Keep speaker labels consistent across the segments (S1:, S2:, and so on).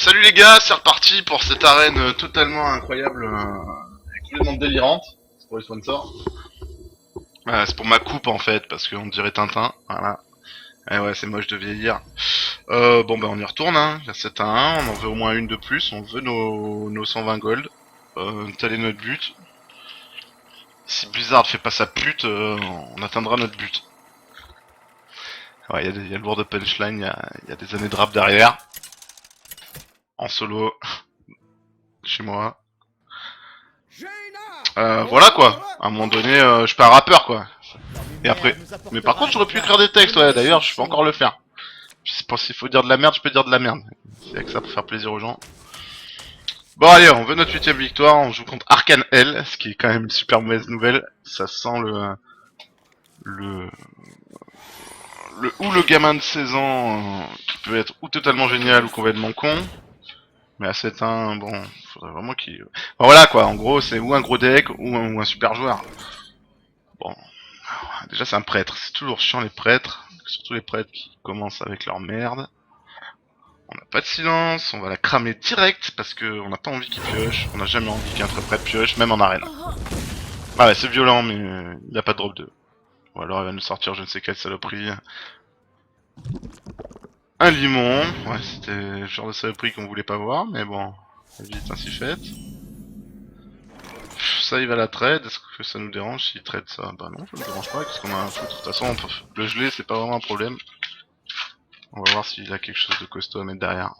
S1: Salut les gars, c'est reparti pour cette arène totalement incroyable, complètement délirante. C'est pour les sponsors. C'est pour ma coupe en fait, parce qu'on dirait Tintin. Voilà. Eh ouais, c'est moche de vieillir. Bon bah on y retourne, hein. Il y a 7 à 1, on en veut au moins une de plus. On veut nos 120 gold. Tel est notre but. Si Blizzard fait pas sa pute, on atteindra notre but. Ouais, y a le lourd de punchline, y a des années de rap derrière. En solo, chez moi. Voilà quoi. À un moment donné, je suis pas un rappeur quoi. Et après. Mais par contre, j'aurais pu écrire des textes, ouais, d'ailleurs, je peux encore le faire. Je pense qu'il faut dire de la merde, je peux dire de la merde. C'est avec ça pour faire plaisir aux gens. Bon, allez, on veut notre 8ème victoire, on joue contre Arcane L, ce qui est quand même une super mauvaise nouvelle. Ça sent le, le gamin de 16 ans qui peut être ou totalement génial ou complètement con. Mais à 7-1, bon, faudrait vraiment qu'il... Bon, voilà quoi, en gros, c'est ou un gros deck ou un super joueur. Bon, déjà c'est un prêtre, c'est toujours chiant les prêtres, surtout les prêtres qui commencent avec leur merde. On n'a pas de silence, on va la cramer direct parce que on n'a pas envie qu'il pioche, on n'a jamais envie qu'un très prêtre pioche, même en arène. Ah ouais, c'est violent, mais il n'y a pas de drop 2. Ou alors il va nous sortir je ne sais quelle saloperie. Un limon, ouais c'était le genre de saloperie qu'on voulait pas voir, mais bon, la vie est ainsi faite. Ça il va la trade, est-ce que ça nous dérange s'il trade ça? Bah non, ça nous dérange pas, qu'est-ce qu'on a à foutre? De toute façon, le geler c'est pas vraiment un problème. On va voir s'il a quelque chose de costaud à mettre derrière.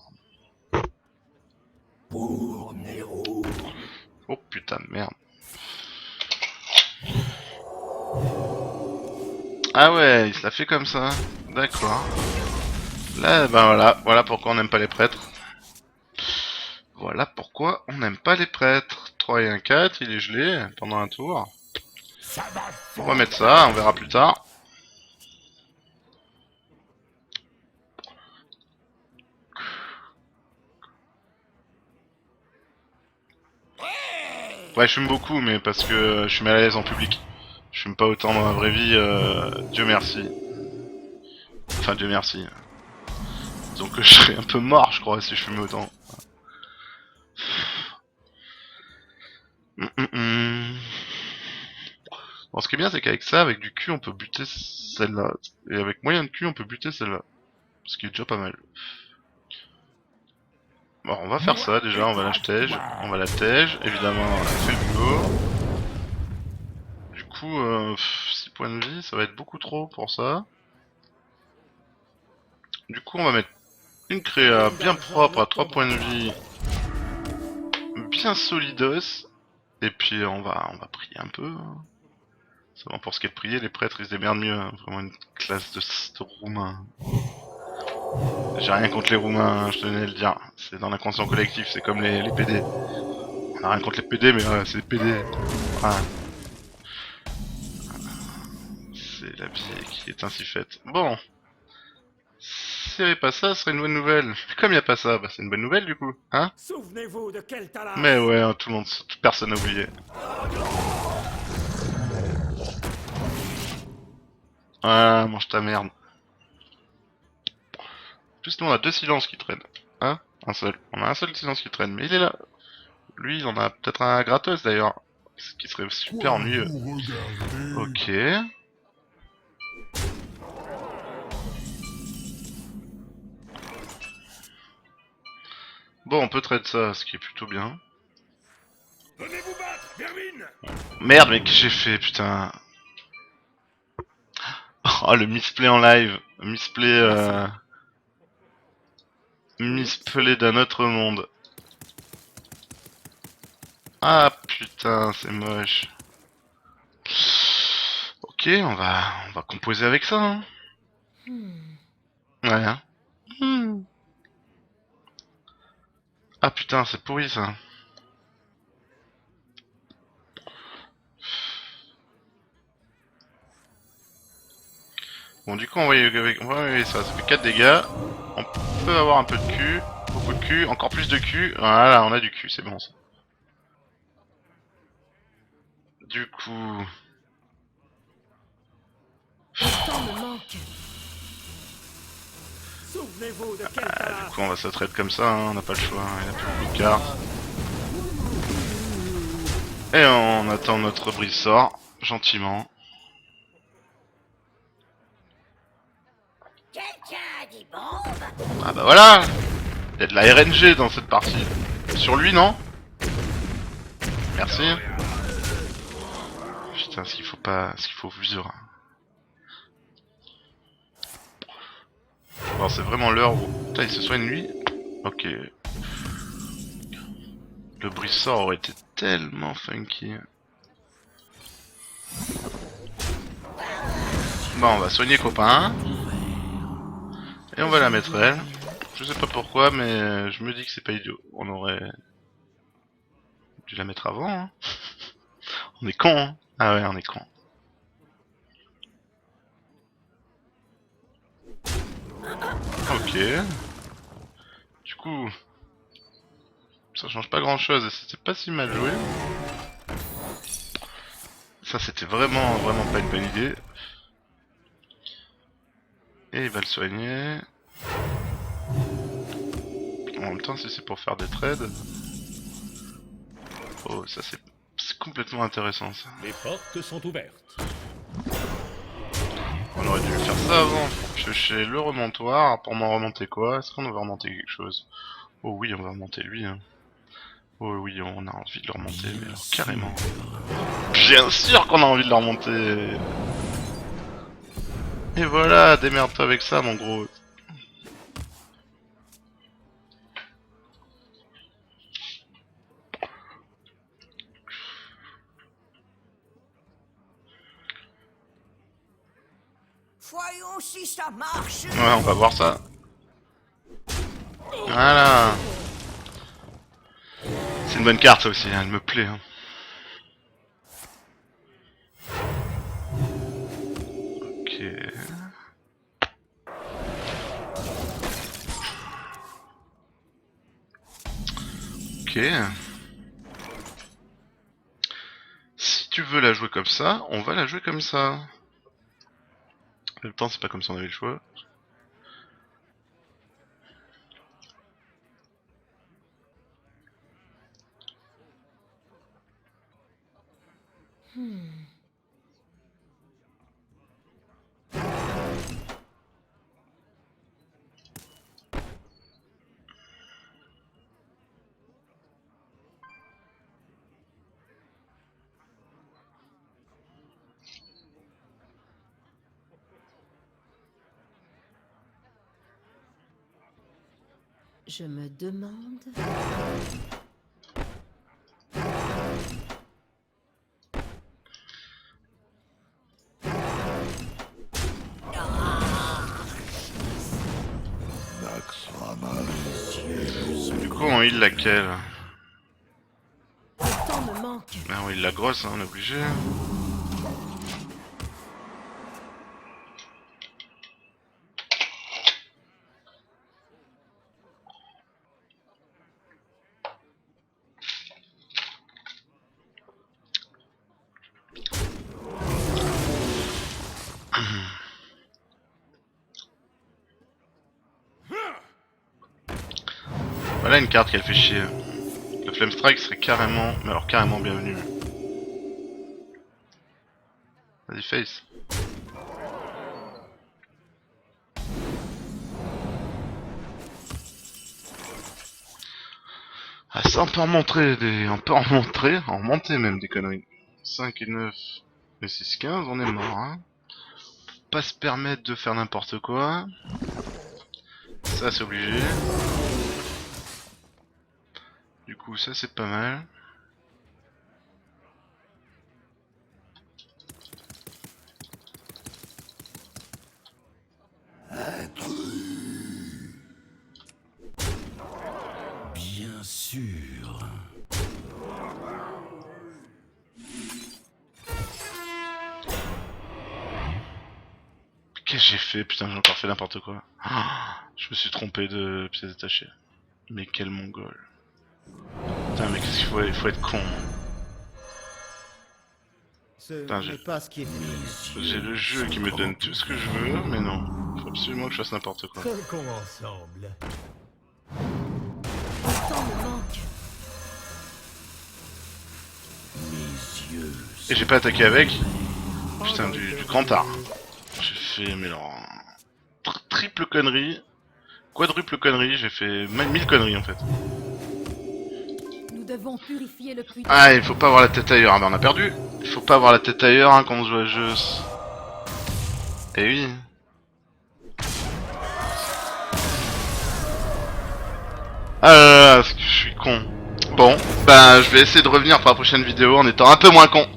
S1: Oh putain de merde. Ah ouais, il se l'a fait comme ça. D'accord. Là, ben voilà pourquoi on n'aime pas les prêtres. Voilà pourquoi on n'aime pas les prêtres. 3 et un 4, il est gelé pendant un tour. On va mettre ça, on verra plus tard. Ouais, je fume beaucoup, mais parce que je suis mal à l'aise en public. Je fume pas autant dans la vraie vie, Dieu merci. Enfin, Dieu merci. Donc je serais un peu mort, je crois, si je fumais autant. Bon, ce qui est bien, c'est qu'avec ça, avec du cul, on peut buter celle-là. Et avec moyen de cul, on peut buter celle-là. Ce qui est déjà pas mal. Bon, on va faire ça déjà, on va l'acheter. On va la tège, évidemment, elle fait le boulot. Du coup, 6 points de vie, ça va être beaucoup trop pour ça. Du coup, on va mettre une créa bien propre à 3 points de vie. Bien solidos. Et puis, on va prier un peu. Seulement pour ce qui est de prier, les prêtres ils se démerdent mieux. Hein. Vraiment une classe de roumains. J'ai rien contre les roumains, hein, je tenais à le dire. C'est dans l'inconscient collectif, c'est comme les PD. On a rien contre les PD, mais c'est des PD. Voilà. C'est la vie qui est ainsi faite. Bon. S'il n'y avait pas ça, ce serait une bonne nouvelle. Mais comme il n'y a pas ça, bah c'est une bonne nouvelle du coup, hein?
S2: Souvenez-vous de quel talent.
S1: Mais ouais, hein, tout le monde, personne n'a oublié. Ah, mange ta merde. En plus, nous on a 2 silences qui traînent. Hein? Un seul. On a un seul silence qui traîne, mais il est là. Lui, il en a peut-être un gratos d'ailleurs. Ce qui serait super ennuyeux. Ok. Bon, on peut trade ça, ce qui est plutôt bien.
S2: Venez vous battre, Vermine.
S1: Merde, mais qu'est-ce que j'ai fait, putain? Oh, le misplay en live. Misplay d'un autre monde. Ah, putain, c'est moche. Ok, on va composer avec ça, hein. Ouais, hein. Ah, putain, c'est pourri, ça. Bon, du coup, on va ça. Ça fait 4 dégâts. On peut avoir un peu de cul. Beaucoup de cul. Encore plus de cul. Voilà, on a du cul, c'est bon, ça. Du coup...
S3: Le temps me manque.
S2: Souvenez-vous de quel
S1: Du
S2: talent.
S1: coup on va se trade comme ça, hein, on n'a pas le choix, hein, il n'y a plus beaucoup de cartes. Et on attend notre brise sort, gentiment.
S3: Quelqu'un dit bombe?
S1: Ah bah voilà. Il y a de la RNG dans cette partie. Sur lui, non? Merci. Putain, ce qu'il faut pas... ce qu'il faut vivre. Bon, c'est vraiment l'heure où... Putain, il se soigne lui? Ok. Le brise-sort aurait été tellement funky. Bon, on va soigner copain. Et on va la mettre elle. Je sais pas pourquoi, mais je me dis que c'est pas idiot. On aurait dû la mettre avant. Hein. On est con, hein. Ah ouais, on est con. Ok. Du coup, ça change pas grand chose et c'était pas si mal joué. Ça c'était vraiment pas une bonne idée. Et il va le soigner. En même temps, si c'est pour faire des trades. Oh, ça c'est complètement intéressant ça.
S2: Les portes sont ouvertes.
S1: On aurait dû faire ça avant. Chercher le remontoir. Pour m'en remonter quoi? Est-ce qu'on va remonter quelque chose? Oh oui, on va remonter lui. Hein. Oh oui, on a envie de le remonter, mais alors carrément. Bien sûr qu'on a envie de le remonter. Et voilà, démerde-toi avec ça, mon gros.
S3: Voyons si ça marche.
S1: Ouais, on va voir ça. Voilà. C'est une bonne carte ça aussi, hein, elle me plaît. Hein. Ok. Ok. Si tu veux la jouer comme ça, on va la jouer comme ça. En même temps, c'est pas comme si on avait le choix.
S3: Je me demande...
S1: Du coup, on heal laquelle?
S3: Le temps me manque.
S1: Ah, on heal la grosse, hein, on est obligé. Voilà une carte qu'elle fait chier. Le Flame Strike serait carrément, mais alors carrément bienvenu. Vas-y, face. Ah, ça on peut en montrer des... On peut en montrer, en monter même des conneries. 5 et 9 et 6, 15, on est mort, hein. Pas se permettre de faire n'importe quoi. Ça c'est obligé. Du coup ça c'est pas mal.
S2: Bien sûr.
S1: Qu'est-ce que j'ai fait? Putain, j'ai encore fait n'importe quoi. Ah, je me suis trompé de pièces détachées. Mais quel mongol. Putain, mais qu'est-ce qu'il faut... Il faut être con.
S4: Ce
S1: Putain,
S4: n'est pas ce qui est...
S1: J'ai le jeu qui me donne tout ce que je veux, mais non. Faut absolument que je fasse n'importe quoi.
S2: Trinquons ensemble.
S3: Le temps me manque.
S2: Mes yeux.
S1: Et j'ai pas attaqué avec. Putain, du grand art. J'ai fait, mais alors... triple connerie. Quadruple connerie, j'ai fait 1000 conneries en fait.
S3: Nous devons purifier le puits.
S1: Ah, il faut pas avoir la tête ailleurs, ah bah on a perdu. Il faut pas avoir la tête ailleurs hein, quand on joue à jeu. Eh oui. Ah là là, je suis con. Bon, ben je vais essayer de revenir pour la prochaine vidéo en étant un peu moins con.